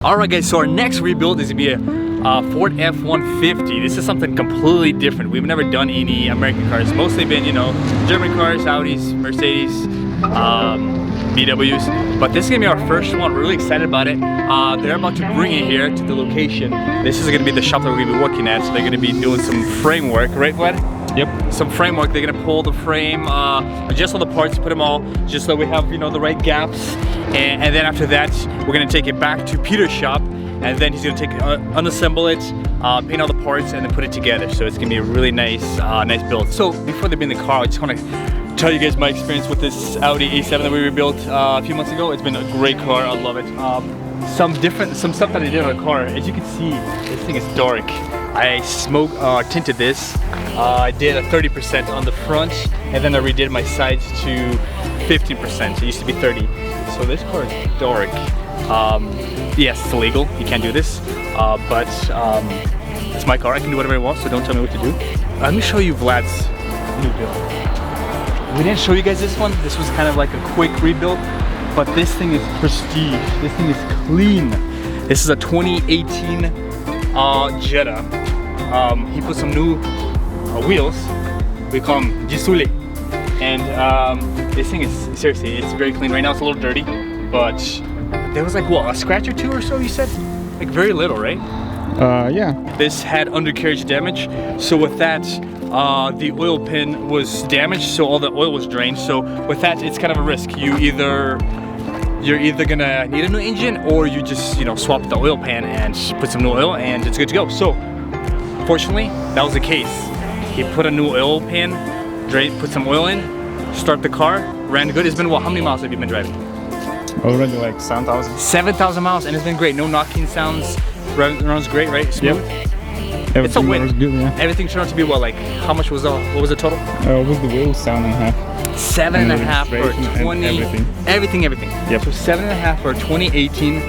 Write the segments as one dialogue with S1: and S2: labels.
S1: Alright guys, so our next rebuild is going to be a Ford F-150. This is something completely different. We've never done any American cars. Mostly been, you know, German cars, Audis, Mercedes, VWs. But this is going to be our first one. We're really excited about it. They're about to bring it here to the location. This is going to be the shop that we're going to be working at. So they're going to be doing some framework, right Vlad? Yep. Some framework. They're gonna pull the frame, adjust all the parts, put them all, just so we have, you know, the right gaps. And then after that, we're gonna take it back to Peter's shop, and then he's gonna take unassemble it, paint all the parts, and then put it together. So it's gonna be a really nice, nice build. So before they bring the car, I just wanna tell you guys my experience with this Audi A7 that we rebuilt a few months ago. It's been a great car. I love it. Some stuff that I did on the car. As you can see, this thing is dark. I tinted this. I did a 30% on the front, and then I redid my sides to 15%. It used to be 30. So this car is dark. Yes, it's illegal. You can't do this. But it's my car. I can do whatever I want, so don't tell me what to do. Let me show you Vlad's new build. We didn't show you guys this one. This was kind of like a quick rebuild, but this thing is prestige. This thing is clean. This is a 2018 Jetta. He put some new wheels. We call them Disassembly. And this thing is, seriously, it's very clean. Right now it's a little dirty, but there was like, what, a scratch or two or so, you said? Like very little, right?
S2: Yeah.
S1: This had undercarriage damage. So with that, the oil pan was damaged, so all the oil was drained. So with that, it's kind of a risk. You're either gonna need a new engine, or you just, you know, swap the oil pan and put some new oil and it's good to go. So fortunately, that was the case. He put a new oil pan, put some oil in, start the car, ran good. It's been, what, how many miles have you been driving?
S2: Already like 7,000.
S1: 7,000 miles, and it's been great. No knocking sounds. Runs great, right? Smooth.
S2: Yep.
S1: It's a win.
S2: Good, yeah.
S1: Everything turned out to be what, like, how much was what was the total?
S2: Was the wheel 7.5?
S1: 7.5 for 20. Everything.
S2: Yep.
S1: So 7.5 for 2018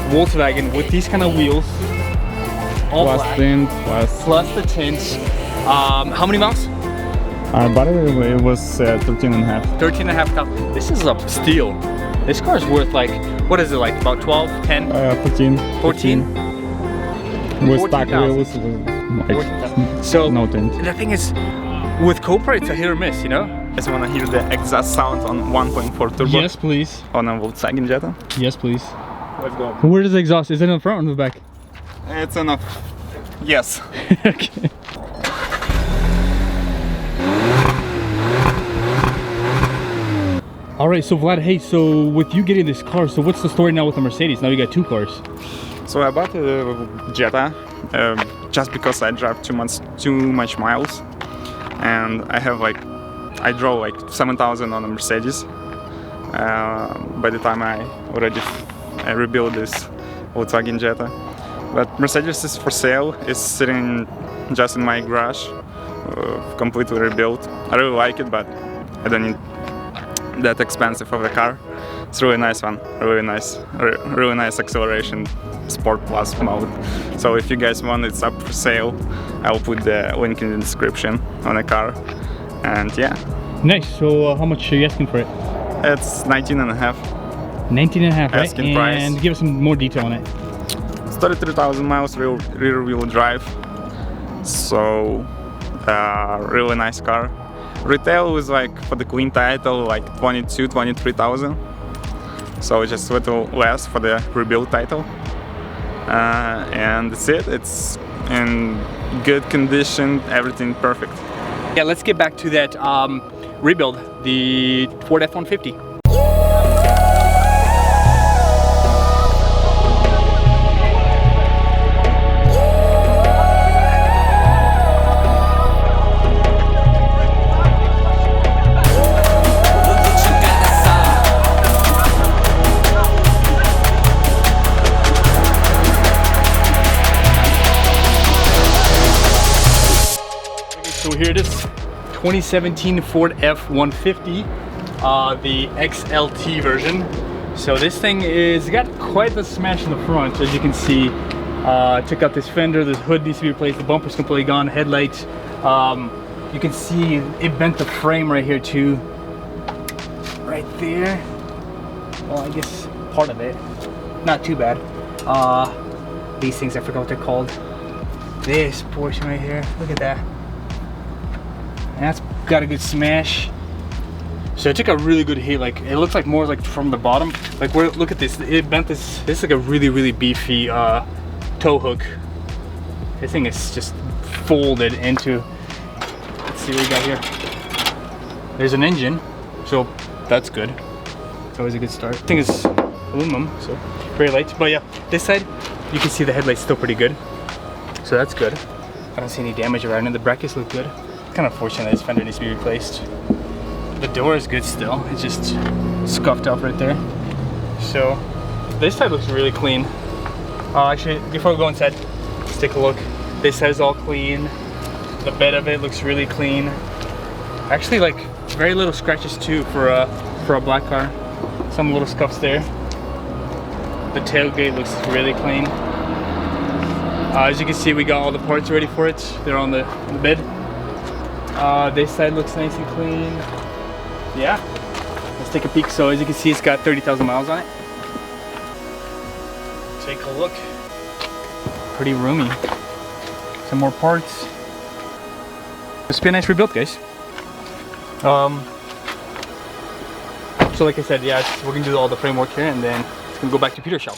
S1: Volkswagen with these kind of wheels. All
S2: plus
S1: black.
S2: tint,
S1: Plus the tints. How many miles?
S2: I bought it was 13.5.
S1: 13.5. This is a steal. This car is worth, like, what is it, like about 12, 10?
S2: 14. With stock wheels, like,
S1: so
S2: no tint.
S1: The thing is, with Copra, it's a hit or miss, you know?
S3: I just want to hear the exhaust sound on 1.4 turbo.
S2: Yes, please.
S3: On a Volkswagen Jetta.
S2: Yes, please.
S3: Let's go.
S2: Where is the exhaust? Is it in the front or in the back?
S3: It's enough. Yes.
S2: Okay. All right, so Vlad, hey, so with you getting this car, so what's the story now with the Mercedes? Now you got two cars.
S3: So I bought a Jetta just because I drive too much miles, and I drove like 7,000 on a Mercedes. By the time I rebuilt this Volkswagen Jetta, but Mercedes is for sale. It's sitting just in my garage, completely rebuilt. I really like it, but I don't need that expensive of a car. It's a really nice one, really nice acceleration, Sport Plus mode. So if you guys want, it's up for sale. I'll put the link in the description on the car. And yeah.
S2: Nice. So how much are you asking for it?
S3: It's 19.5.
S2: 19.5, right?
S3: Asking price.
S2: And give us some more detail on it.
S3: It's 33,000 miles rear wheel drive. So really nice car. Retail was like, for the clean title, like 23,000. So it's just a little less for the rebuild title. And that's it. It's in good condition, everything perfect.
S1: Yeah, let's get back to that rebuild, the Ford F-150. So here it is, 2017 Ford F-150, the XLT version. So this thing is got quite the smash in the front, as you can see. Took out this fender, this hood needs to be replaced, the bumper's completely gone, headlights. You can see it bent the frame right here too. Right there. Well, I guess part of it. Not too bad. these things, I forgot what they're called. This portion right here, look at that. And that's got a good smash. So it took a really good hit. Like it looks like more like from the bottom. Like where, look at this. It bent this. This is like a really beefy tow hook. This thing is just folded into. Let's see what we got here. There's an engine, so that's good. It's always a good start. This thing is aluminum, so very light. But yeah, this side you can see the headlight's still pretty good, so that's good. I don't see any damage around it. The brackets look good. Kind of fortunate this fender needs to be replaced. The door is good still. It's just scuffed up right there. So this side looks really clean. Actually, before we go inside, let's take a look. This side is all clean. The bed of it looks really clean. Actually, like very little scratches too for a black car. Some little scuffs there. The tailgate looks really clean. As you can see, we got all the parts ready for it. They're on the bed. This side looks nice and clean. Yeah, let's take a peek. So as you can see, it's got 30,000 miles on it. Take a look. Pretty roomy. Some more parts. This will be a nice rebuild, guys. So like I said, yeah, we're gonna do all the framework here, and then it's gonna go back to Peter's shop.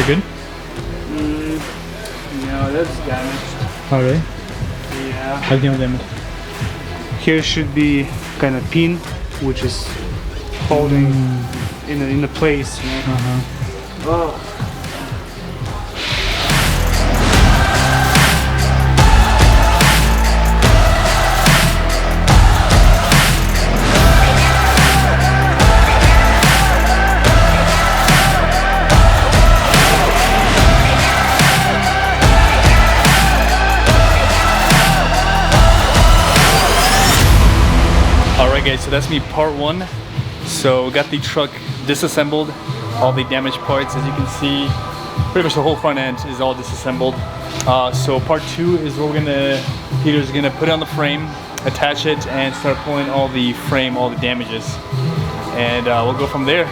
S2: it good?
S1: No, that's damaged.
S2: Oh really?
S1: Yeah.
S2: How's the damage?
S4: here should be kind of pin, which is holding in the place. You know?
S1: Alright guys, so that's me part 1. So got the truck disassembled, all the damaged parts, as you can see. Pretty much the whole front end is all disassembled. So part 2 is where Peter's gonna put it on the frame, attach it, and start pulling all the frame, all the damages. And we'll go from there.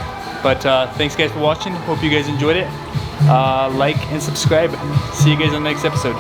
S1: But thanks guys for watching, hope you guys enjoyed it. Like and subscribe. See you guys on the next episode.